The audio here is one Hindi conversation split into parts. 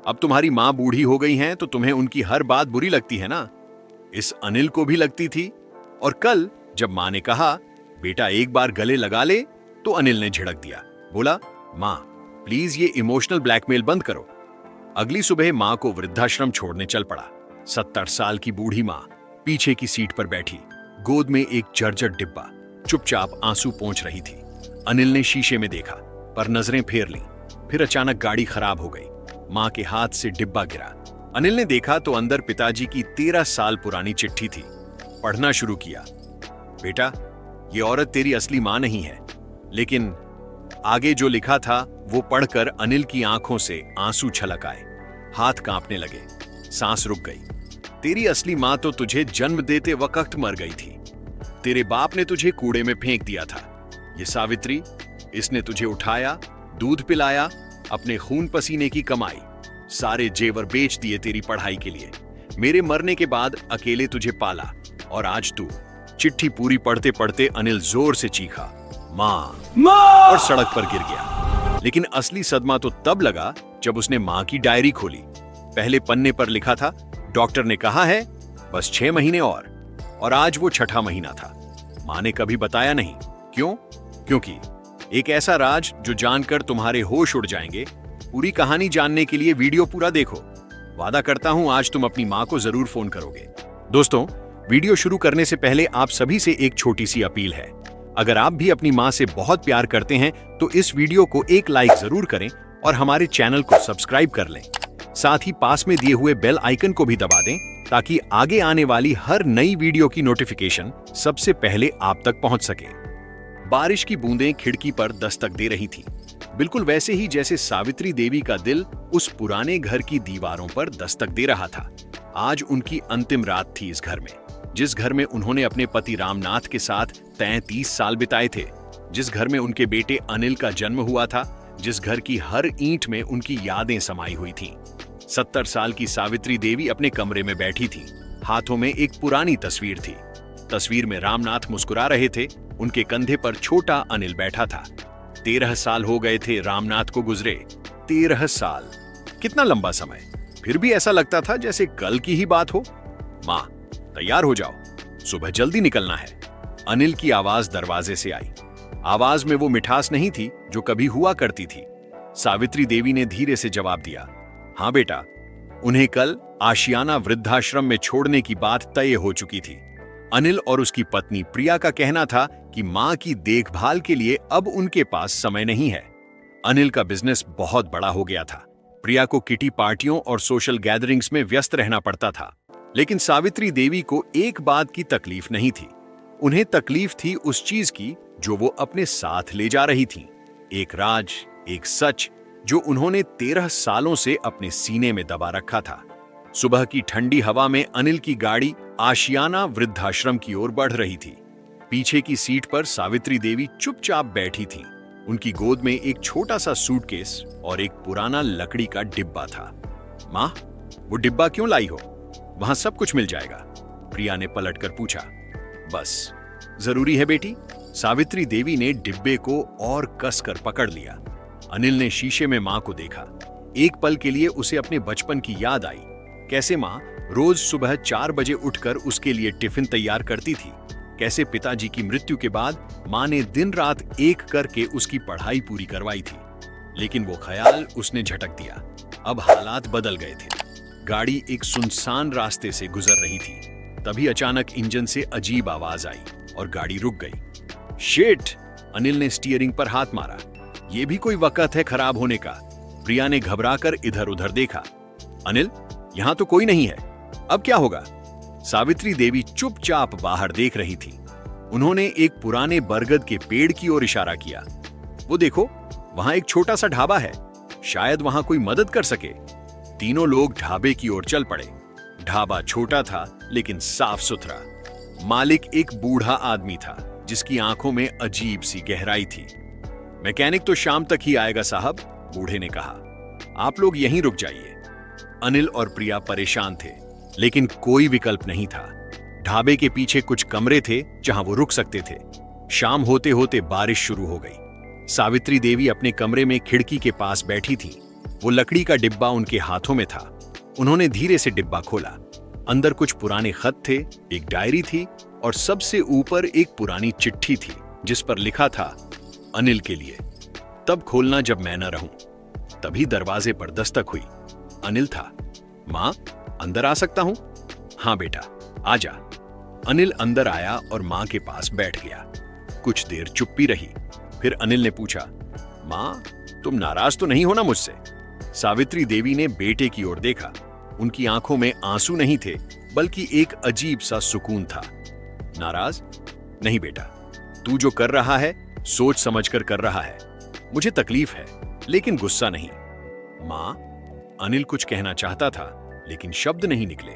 अब तुम्हारी माँ बूढ़ी हो गई हैं तो तुम्हें उनकी हर बात बुरी लगती है ना। इस अनिल को भी लगती थी। और कल जब माँ ने कहा बेटा एक बार गले लगा ले, तो अनिल ने झिड़क दिया। बोला माँ प्लीज ये इमोशनल ब्लैकमेल बंद करो। अगली सुबह माँ को वृद्धाश्रम छोड़ने चल पड़ा। 70 साल की बूढ़ी माँ पीछे की सीट पर बैठी, गोद में एक जर्जर डिब्बा, चुपचाप आंसू पोंछ रही थी। अनिल ने शीशे में देखा पर नजरें फेर लीं। फिर अचानक गाड़ी खराब हो गई। माँ के हाथ से डिब्बा गिरा। अनिल ने देखा तो अंदर पिताजी की 13 साल पुरानी चिट्ठी थी। पढ़ना शुरू किया। बेटा ये औरत तेरी असली माँ नहीं है। लेकिन आगे जो लिखा था वो पढ़कर अनिल की आंखों से आंसू छलक आए। हाथ कांपने लगे, सांस रुक गई। तेरी असली माँ तो तुझे जन्म देते वक्त मर गई थी। तेरे बाप ने तुझे कूड़े में फेंक दिया था। ये सावित्री, इसने तुझे उठाया, दूध पिलाया, अपने खून पसीने की कमाई, सारे जेवर बेच दिए तेरी पढ़ाई के लिए। मेरे मरने के बाद अकेले तुझे पाला और आज तू। चिट्ठी पूरी पढ़ते पढ़ते अनिल जोर से चीखा, माँ माँ, और सड़क पर गिर गया। लेकिन असली सदमा तो तब लगा जब उसने माँ की डायरी खोली। पहले पन्ने पर लिखा था डॉक्टर ने कहा है बस 6 महीने और आज वो 6ठा महीना था। माँ ने कभी बताया नहीं। क्यों? क्योंकि एक ऐसा राज जो जानकर तुम्हारे होश उड़ जाएंगे। पूरी कहानी जानने के लिए वीडियो पूरा देखो। वादा करता हूं आज तुम अपनी माँ को जरूर फोन करोगे। दोस्तों, वीडियो शुरू करने से पहले आप सभी से एक छोटी सी अपील है। अगर आप भी अपनी माँ से बहुत प्यार करते हैं तो इस वीडियो को एक लाइक जरूर करें और हमारे चैनल को सब्सक्राइब कर लें। साथ ही पास में दिए हुए बेल आइकन को भी दबा दें ताकि आगे आने वाली हर नई वीडियो की नोटिफिकेशन सबसे पहले आप तक पहुंच सके। बारिश की बूंदें खिड़की पर दस्तक दे रही थी, बिल्कुल वैसे ही जैसे सावित्री देवी का दिल उस पुराने घर की दीवारों पर दस्तक दे रहा था। आज उनकी अंतिम रात थी इस घर में, जिस घर में उन्होंने अपने पति रामनाथ के साथ 33 साल बिताए थे, जिस घर में उनके बेटे अनिल का जन्म हुआ था, जिस घर की हर ईंट में उनकी यादें समाई हुई थीं। 70 साल की सावित्री देवी अपने कमरे में बैठी थी। हाथों में एक पुरानी तस्वीर थी। तस्वीर में रामनाथ मुस्कुरा रहे थे, उनके कंधे पर छोटा अनिल बैठा था। 13 साल हो गए थे रामनाथ को गुजरे। 13 साल, कितना लंबा समय। फिर भी ऐसा लगता था जैसे कल की ही बात हो। माँ तैयार हो जाओ, सुबह जल्दी निकलना है। अनिल की आवाज दरवाजे से आई। आवाज में वो मिठास नहीं थी जो कभी हुआ करती थी। सावित्री देवी ने धीरे से जवाब दिया, हाँ बेटा। उन्हें कल आशियाना वृद्धाश्रम में छोड़ने की बात तय हो चुकी थी। अनिल और उसकी पत्नी प्रिया का कहना था कि मां की देखभाल के लिए अब उनके पास समय नहीं है। अनिल का बिजनेस बहुत बड़ा हो गया था। प्रिया को किटी पार्टियों और सोशल गैदरिंग्स में व्यस्त रहना पड़ता था। लेकिन सावित्री देवी को एक बात की तकलीफ नहीं थी। उन्हें तकलीफ थी उस चीज की जो वो अपने साथ ले जा रही थी। एक राज, एक सच जो उन्होंने 13 सालों से अपने सीने में दबा रखा था। सुबह की ठंडी हवा में अनिल की गाड़ी आशियाना वृद्धाश्रम की ओर बढ़ रही थी। पीछे की सीट पर सावित्री देवी चुपचाप बैठी थीं। उनकी गोद में एक छोटा सा सूटकेस और एक पुराना लकड़ी का डिब्बा था। माँ, वो डिब्बा क्यों लाई हो? वहां सब कुछ मिल जाएगा, प्रिया ने पलटकर पूछा। बस जरूरी है बेटी। सावित्री देवी ने डिब्बे को और कसकर पकड़ लिया। अनिल ने शीशे में माँ को देखा। एक पल के लिए उसे अपने बचपन की याद आई। कैसे माँ रोज सुबह 4 बजे उठकर उसके लिए टिफिन तैयार करती थी। कैसे पिताजी की मृत्यु के बाद माँ ने दिन रात एक करके उसकी पढ़ाई पूरी करवाई थी। लेकिन वो ख्याल उसने झटक दिया। अब हालात बदल गए थे। गाड़ी एक सुनसान रास्ते से गुजर रही थी। तभी अचानक इंजन से अजीब आवाज आई और गाड़ी रुक गई। शिट! अनिल ने स्टीयरिंग पर हाथ मारा। यह भी कोई वक्त है खराब होने का। प्रिया ने घबराकर इधर उधर देखा। अनिल, यहां तो कोई नहीं है, अब क्या होगा? सावित्री देवी चुपचाप बाहर देख रही थी। उन्होंने एक पुराने बरगद के पेड़ की ओर इशारा किया। वो देखो, वहां एक छोटा सा ढाबा है, शायद वहां कोई मदद कर सके। तीनों लोग ढाबे की ओर चल पड़े। ढाबा छोटा था लेकिन साफ सुथरा। मालिक एक बूढ़ा आदमी था जिसकी आंखों में अजीब सी गहराई थी। मैकेनिक तो शाम तक ही आएगा साहब, बूढ़े ने कहा। आप लोग यहीं रुक जाइए। अनिल और प्रिया परेशान थे, लेकिन कोई विकल्प नहीं था। ढाबे के पीछे कुछ कमरे थे जहां वो रुक सकते थे। शाम होते होते बारिश शुरू हो गई। सावित्री देवी अपने कमरे में खिड़की के पास बैठी थी। वो लकड़ी का डिब्बा उनके हाथों में था। उन्होंने धीरे से डिब्बा खोला। अंदर कुछ पुराने खत थे, एक डायरी थी और सबसे ऊपर एक पुरानी चिट्ठी थी जिस पर लिखा था, अनिल के लिए, तब खोलना जब मैं न रहूं। तभी दरवाजे पर दस्तक हुई। अनिल था। मां, अंदर आ सकता हूं? हां बेटा, आजा। अनिल अंदर आया और मां के पास बैठ गया। कुछ देर चुप्पी रही। फिर अनिल ने पूछा, मां, तुम नाराज तो नहीं हो ना मुझसे? सावित्री देवी ने बेटे की ओर देखा। उनकी आंखों में आंसू नहीं थे, बल्कि एक अजीब सा सुकून था। नाराज? नहीं बेटा, तू जो कर रहा है सोच समझकर कर रहा है। मुझे तकलीफ है, लेकिन गुस्सा नहीं। मां, अनिल कुछ कहना चाहता था, लेकिन शब्द नहीं निकले।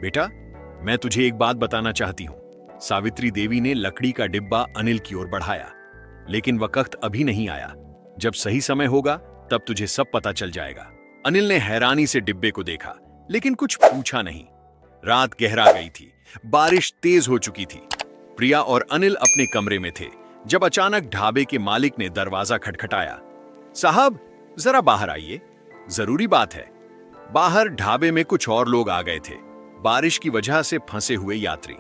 बेटा, मैं तुझे एक बात बताना चाहती हूं। सावित्री देवी ने लकड़ी का डिब्बा अनिल की ओर बढ़ाया। लेकिन वक्त अभी नहीं आया। जब सही समय होगा तब तुझे सब पता चल जाएगा। अनिल ने हैरानी से डिब्बे को देखा, लेकिन कुछ पूछा नहीं। रात गहरा गई थी। बारिश तेज हो चुकी थी। प्रिया और अनिल अपने कमरे में थे जब अचानक ढाबे के मालिक ने दरवाजा खटखटाया। साहब, जरा बाहर आइए, जरूरी बात है। बाहर ढाबे में कुछ और लोग आ गए थे, बारिश की वजह से फंसे हुए यात्री।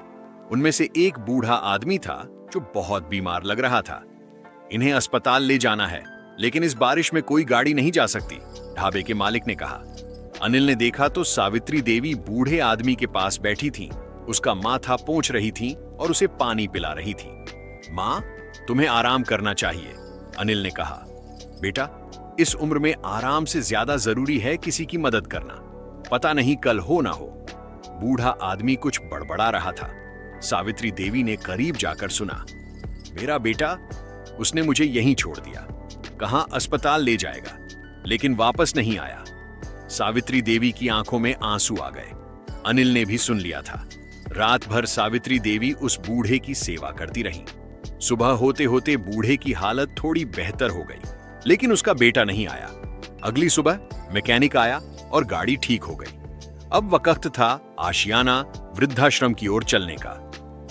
उनमें से एक बूढ़ा आदमी था जो बहुत बीमार लग रहा था। इन्हें अस्पताल ले जाना है, लेकिन इस बारिश में कोई गाड़ी नहीं जा सकती, ढाबे के मालिक ने कहा। अनिल ने देखा तो सावित्री देवी बूढ़े आदमी के पास बैठी थीं, उसका माथा पोंछ रही थीं और उसे पानी पिला रही थीं। मां, तुम्हें आराम करना चाहिए, अनिल ने कहा। बेटा, इस उम्र में आराम से ज्यादा जरूरी है किसी की मदद करना। पता नहीं कल हो ना हो। बूढ़ा आदमी कुछ बड़बड़ा रहा था। सावित्री देवी ने करीब जाकर सुना। मेरा बेटा, उसने मुझे यहीं छोड़ दिया, कहां अस्पताल ले जाएगा, लेकिन वापस नहीं आया। सावित्री देवी की आंखों में आंसू आ गए। अनिल ने भी सुन लिया था। रात भर सावित्री देवी उस बूढ़े की सेवा करती रहीं। सुबह होते होते बूढ़े की हालत थोड़ी बेहतर हो गई, लेकिन उसका बेटा नहीं आया। अगली सुबह मैकेनिक आया और गाड़ी ठीक हो गई। अब वक्त था आशियाना वृद्धाश्रम की ओर चलने का,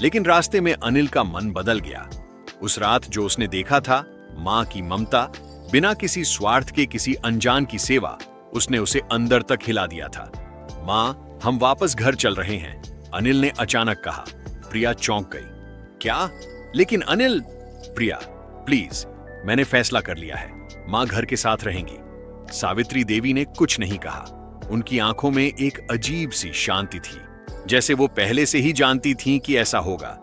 लेकिन रास्ते में अनिल का मन बदल गया। उस रात जो उसने देखा था, मां की ममता, बिना किसी स्वार्थ के किसी अनजान की सेवा, उसने उसे अंदर तक हिला दिया था। मां, हम वापस घर चल रहे हैं, अनिल ने अचानक कहा। प्रिया चौंक गई। क्या? लेकिन अनिल। प्रिया, प्लीज, मैंने फैसला कर लिया है, मां घर के साथ रहेंगी। सावित्री देवी ने कुछ नहीं कहा। उनकी आंखों में एक अजीब सी शांति थी, जैसे वो पहले से ही जानती थीं कि ऐसा होगा।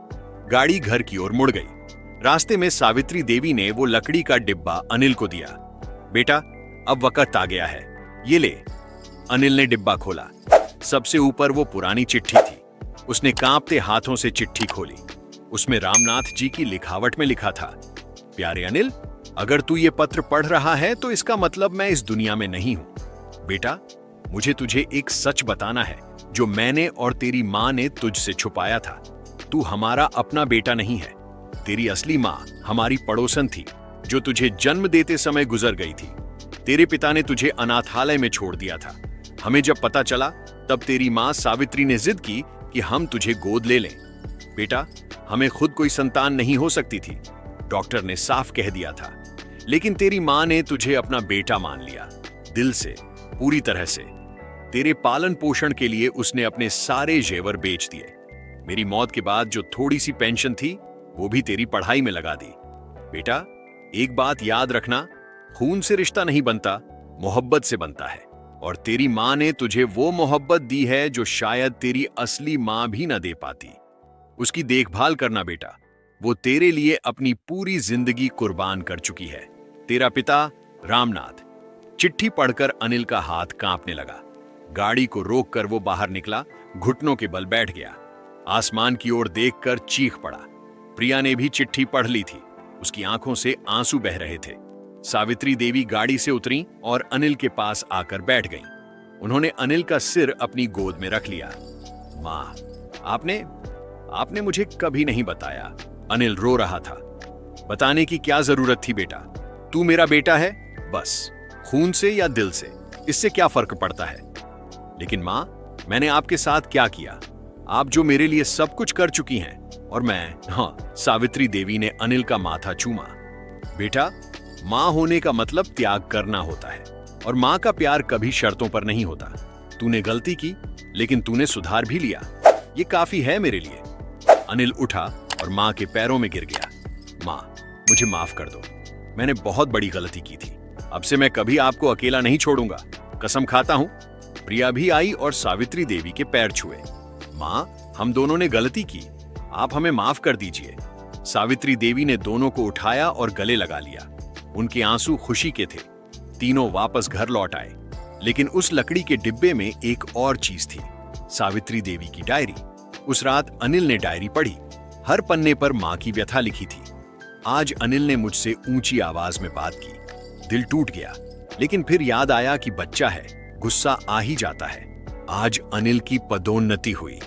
गाड़ी घर की ओर मुड़ गई। रास्ते में सावित्री देवी ने वो लकड़ी का डिब्बा अनिल को दिया। बेटा, अब वक्त आ गया है, ये ले। अनिल ने डिब्बा खोला। सबसे ऊपर वो पुरानी चिट्ठी थी। उसने कांपते हाथों से चिट्ठी खोली। उसमें रामनाथ जी की लिखावट में लिखा था, प्यारे अनिल, अगर तू ये पत्र पढ़ रहा है तो इसका मतलब मैं इस दुनिया में नहीं हूं। बेटा, मुझे तुझे एक सच बताना है जो मैंने और तेरी मां ने तुझसे छुपाया था। तू हमारा अपना बेटा नहीं है। तेरी असली मां हमारी पड़ोसन थी जो तुझे जन्म देते समय गुजर गई थी। तेरे पिता ने तुझे अनाथालय में छोड़ दिया था। हमें जब पता चला तब तेरी मां सावित्री ने जिद की कि हम तुझे गोद ले लें। बेटा, हमें खुद कोई संतान नहीं हो सकती थी, डॉक्टर ने साफ कह दिया था। लेकिन तेरी मां ने तुझे अपना बेटा मान लिया, दिल से, पूरी तरह से। तेरे पालन पोषण के लिए उसने अपने सारे जेवर बेच दिए। मेरी मौत के बाद जो थोड़ी सी पेंशन थी वो भी तेरी पढ़ाई में लगा दी। बेटा, एक बात याद रखना, खून से रिश्ता नहीं बनता, मोहब्बत से बनता है। और तेरी मां ने तुझे वो मोहब्बत दी है जो शायद तेरी असली मां भी न दे पाती। उसकी देखभाल करना बेटा, वो तेरे लिए अपनी पूरी जिंदगी कुर्बान कर चुकी है। तेरा पिता रामनाथ। चिट्ठी पढ़कर अनिल का हाथ कांपने लगा। गाड़ी को रोककर वो बाहर निकला, घुटनों के बल बैठ गया। आसमान की ओर देखकर चीख पड़ा। प्रिया ने भी चिट्ठी पढ़ ली थी, उसकी आंखों से आंसू बह रहे थे। सावित्री देवी गाड़ी से उतरी और अनिल के पास आकर बैठ गईं। उन्होंने अनिल का सिर अपनी गोद में रख लिया। मां, आपने मुझे कभी नहीं बताया। अनिल रो रहा था। बताने की क्या जरूरत थी बेटा? तू मेरा बेटा है, बस। खून से या दिल से, इससे क्या फर्क पड़ता है? लेकिन मां, मैंने आपके साथ क्या किया? आप जो मेरे लिए सब कुछ कर चुकी हैं, और मैं। हाँ, सावित्री देवी ने अनिल का माथा चूमा। बेटा, मां होने का मतलब त्याग करना होता है। और माँ का प्यार कभी शर्तों पर नहीं होता। तूने गलती की, लेकिन तूने सुधार भी लिया। ये काफी है मेरे लिए। अनिल उठा और माँ के पैरों में गिर गया। माँ, मुझे माफ कर दो। मैंने बहुत बड़ी गलती की थी। अब से मैं कभी आपको अकेला नहीं छोड़ूंगा, कसम खाता हूं। प्रिया भी आई और सावित्री देवी के पैर छुए। माँ, हम दोनों ने गलती की, आप हमें माफ कर दीजिए। सावित्री देवी ने दोनों को उठाया और गले लगा लिया। उनके आंसू खुशी के थे। तीनों वापस घर लौट आए, लेकिन उस लकड़ी के डिब्बे में एक और चीज थी, सावित्री देवी की डायरी। उस रात अनिल ने डायरी पढ़ी। हर पन्ने पर माँ की व्यथा लिखी थी। आज अनिल ने मुझसे ऊंची आवाज में बात की। दिल टूट गया, लेकिन फिर याद आया कि बच्चा है, गुस्सा आ ही जाता है। आज अनिल की पदोन्नति हुई।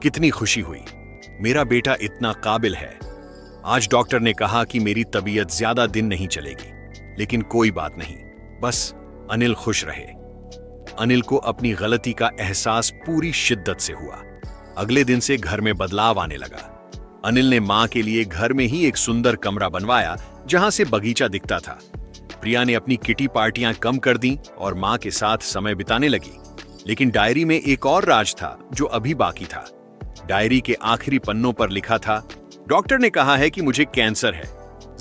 कितनी खुशी हुई। मेरा बेटा इतना काबिल है। आज डॉक्टर ने कहा कि मेरी तबीयत ज्यादा दिन नहीं चलेगी, लेकिन कोई बात नहीं, बस अनिल खुश रहे। अनिल को अपनी गलती का एहसास पूरी शिद्दत से हुआ। अगले दिन से घर में बदलाव आने लगा। अनिल ने मां के लिए घर में ही एक सुंदर कमरा बनवाया, जहां से बगीचा दिखता था। प्रिया ने अपनी किटी पार्टियां कम कर दी और मां के साथ समय बिताने लगी। लेकिन डायरी में एक और राज था जो अभी बाकी था। डायरी के आखिरी पन्नों पर लिखा था, डॉक्टर ने कहा है कि मुझे कैंसर है,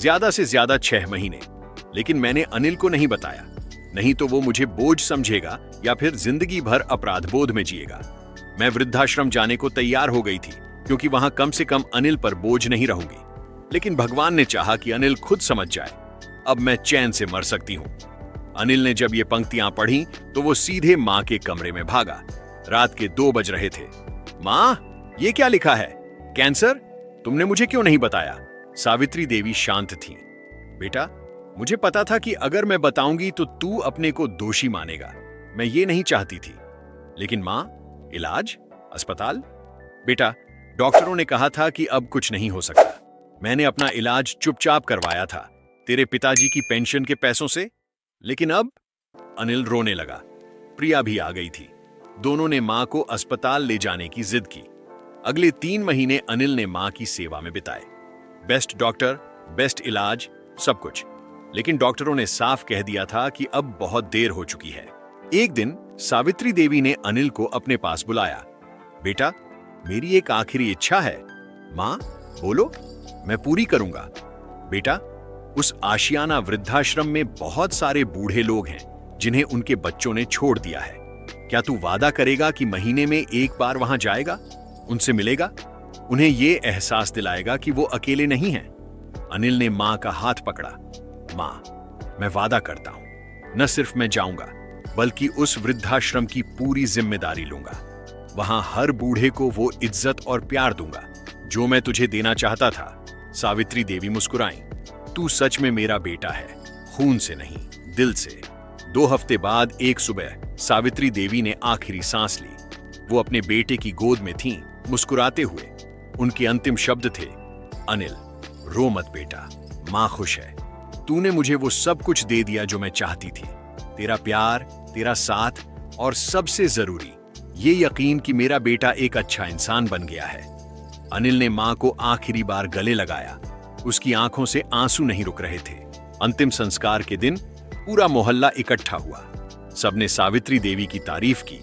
ज्यादा से ज्यादा 6 महीने। लेकिन मैंने अनिल को नहीं बताया, नहीं तो वो मुझे बोझ समझेगा या फिर जिंदगी भर अपराध बोध में जिएगा। मैं वृद्धाश्रम जाने को तैयार हो गई थी, क्योंकि वहां कम से कम अनिल पर बोझ नहीं रहूंगी। लेकिन भगवान ने चाहा कि अनिल खुद समझ जाए। अब मैं चैन से मर सकती हूं। अनिल ने जब ये पंक्तियां पढ़ी तो वो सीधे मां के कमरे में भागा। रात के 2 बज रहे थे। मां, ये क्या लिखा है? कैंसर? तुमने मुझे क्यों नहीं बताया? सावित्री देवी शांत थी। बेटा, मुझे पता था कि अगर मैं बताऊंगी तो तू अपने को दोषी मानेगा। मैं ये नहीं चाहती थी। लेकिन मां, इलाज? अस्पताल? बेटा, डॉक्टरों ने कहा था कि अब कुछ नहीं हो सकता। मैंने अपना इलाज चुपचाप करवाया था, तेरे पिताजी की पेंशन के पैसों से। लेकिन अब? अनिल रोने लगा। प्रिया भी आ गई थी। दोनों ने मां को अस्पताल ले जाने की जिद की। अगले 3 महीने अनिल ने मां की सेवा में बिताए। बेस्ट डॉक्टर, बेस्ट इलाज, सब कुछ। लेकिन डॉक्टरों ने साफ कह दिया था कि अब बहुत देर हो चुकी है। एक दिन सावित्री देवी ने अनिल को अपने पास बुलाया। बेटा, मेरी एक आखिरी इच्छा है। मां, बोलो, मैं पूरी करूंगा। बेटा, उस आशियाना वृद्धाश्रम में बहुत सारे बूढ़े लोग हैं जिन्हें उनके बच्चों ने छोड़ दिया है। क्या तू वादा करेगा कि महीने में एक बार वहां जाएगा, उनसे मिलेगा, उन्हें यह एहसास दिलाएगा कि वो अकेले नहीं हैं? अनिल ने मां का हाथ पकड़ा। मां, मैं वादा करता हूं, न सिर्फ मैं जाऊंगा, बल्कि उस वृद्धाश्रम की पूरी जिम्मेदारी लूंगा। वहां हर बूढ़े को वो इज्जत और प्यार दूंगा जो मैं तुझे देना चाहता था। सावित्री देवी मुस्कुराई। तू सच में मेरा बेटा है, खून से नहीं, दिल से। 2 हफ्ते बाद एक सुबह सावित्री देवी ने आखिरी सांस ली। वो अपने बेटे की गोद में थीं, मुस्कुराते हुए। उनके अंतिम शब्द थे, अनिल, रो मत बेटा, मां खुश है। तूने मुझे वो सब कुछ दे दिया जो मैं चाहती थी, तेरा प्यार, तेरा साथ, और सबसे जरूरी ये यकीन कि मेरा बेटा एक अच्छा इंसान बन गया है। अनिल ने मां को आखिरी बार गले लगाया। उसकी आंखों से आंसू नहीं रुक रहे थे। अंतिम संस्कार के दिन पूरा मोहल्ला इकट्ठा हुआ। सबने सावित्री देवी की तारीफ की,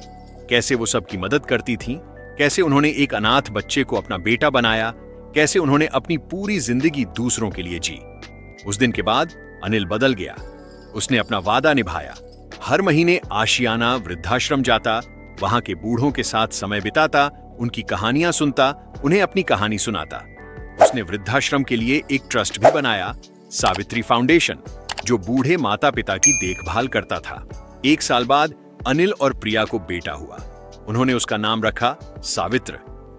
कैसे वो सबकी मदद करती थीं, कैसे उन्होंने एक अनाथ बच्चे को अपना बेटा बनाया, कैसे उन्होंने अपनी पूरी जिंदगी दूसरों के लिए जी। उस दिन के बाद अनिल बदल गया। उसने अपना वादा निभाया। हर महीने आशियाना वृद्धाश्रम जाता, वहां के बूढ़ों के साथ समय बिताता, उनकी कहानियां सुनता, उन्हें अपनी कहानी सुनाता। उसने वृद्धाश्रम के लिए एक ट्रस्ट भी बनाया, सावित्री फाउंडेशन, जो बूढ़े माता पिता की देखभाल करता था। 1 साल बाद अनिल और प्रिया को बेटा हुआ। उन्होंने उसका नाम रखा सावित्र,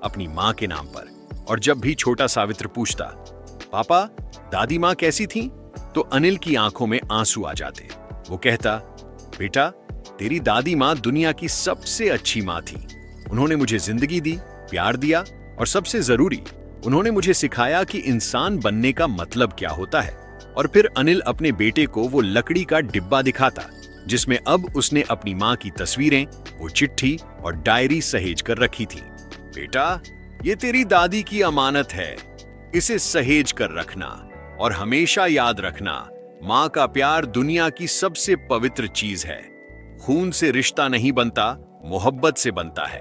अपनी मां के नाम पर। और जब भी छोटा सावित्र पूछता, पापा, दादी मां कैसी थी, तो अनिल की आंखों में आंसू आ जाते। वो कहता, बेटा, तेरी दादी मां दुनिया की सबसे अच्छी मां थी। उन्होंने मुझे जिंदगी दी, प्यार दिया, और सबसे जरूरी, उन्होंने मुझे सिखाया कि इंसान बनने का मतलब क्या होता है। और फिर अनिल अपने बेटे को वो लकड़ी का डिब्बा दिखाता, जिसमें अब उसने अपनी मां की तस्वीरें, वो चिट्ठी और डायरी सहेज कर रखी थी। बेटा, ये तेरी दादी की अमानत है, इसे सहेज कर रखना, और हमेशा याद रखना, माँ का प्यार दुनिया की सबसे पवित्र चीज है। खून से रिश्ता नहीं बनता, मोहब्बत से बनता है।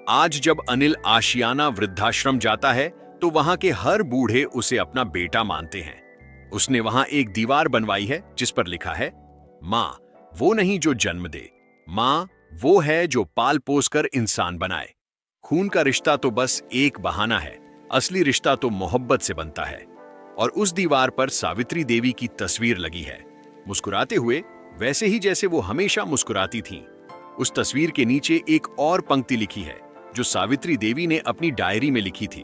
आज जब अनिल आशियाना वृद्धाश्रम जाता है तो वहां के हर बूढ़े उसे अपना बेटा मानते हैं। उसने वहां एक दीवार बनवाई है जिस पर लिखा है, माँ वो नहीं जो जन्म दे, माँ वो है जो पाल पोस कर इंसान बनाए। खून का रिश्ता तो बस एक बहाना है, असली रिश्ता तो मोहब्बत से बनता है। और उस दीवार पर सावित्री देवी की तस्वीर लगी है, मुस्कुराते हुए, वैसे ही जैसे वो हमेशा मुस्कुराती थीं। उस तस्वीर के नीचे एक और पंक्ति लिखी है जो सावित्री देवी ने अपनी डायरी में लिखी थी।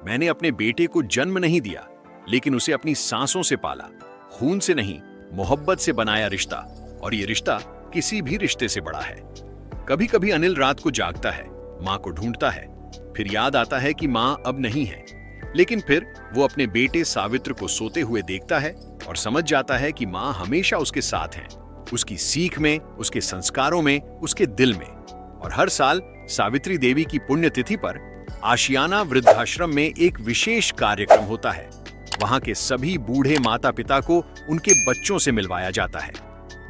मैंने अपने बेटे को जन्म नहीं दिया, लेकिन उसे अपनी सांसों से पाला। खून से नहीं, मोहब्बत से बनाया रिश्ता, और ये रिश्ता किसी भी रिश्ते से बड़ा है। कभी कभी अनिल रात को जागता है, माँ को ढूंढता है, फिर याद आता है कि माँ अब नहीं है। लेकिन फिर वो अपने बेटे सावित्र को सोते हुए देखता है और समझ जाता है कि माँ हमेशा उसके साथ है, उसकी सीख में, उसके संस्कारों में, उसके दिल में। और हर साल सावित्री देवी की पुण्यतिथि पर आशियाना वृद्धाश्रम में एक विशेष कार्यक्रम होता है। वहां के सभी बूढ़े माता पिता को उनके बच्चों से मिलवाया जाता है।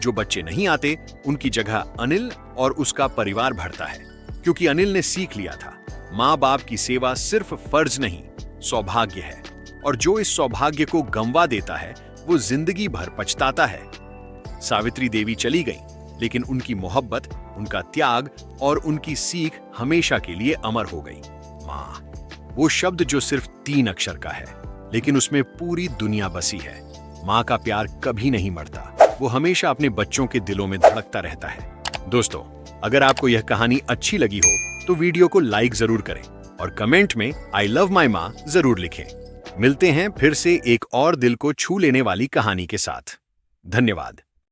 जो बच्चे नहीं आते, उनकी जगह अनिल और उसका परिवार भरता है, क्योंकि अनिल ने सीख लिया था, माँ बाप की सेवा सिर्फ फर्ज नहीं, सौभाग्य है। और जो इस सौभाग्य को गंवा देता है वो जिंदगी भर पछताता है। सावित्री देवी चली गई, लेकिन उनकी मोहब्बत, उनका त्याग और उनकी सीख हमेशा के लिए अमर हो गई। माँ, वो शब्द जो सिर्फ 3 अक्षर का है, लेकिन उसमें पूरी दुनिया बसी है। माँ का प्यार कभी नहीं मरता, वो हमेशा अपने बच्चों के दिलों में धड़कता रहता है। दोस्तों, अगर आपको यह कहानी अच्छी लगी हो तो वीडियो को लाइक जरूर करें और कमेंट में आई लव माई माँ जरूर लिखें। मिलते हैं फिर से एक और दिल को छू लेने वाली कहानी के साथ। धन्यवाद।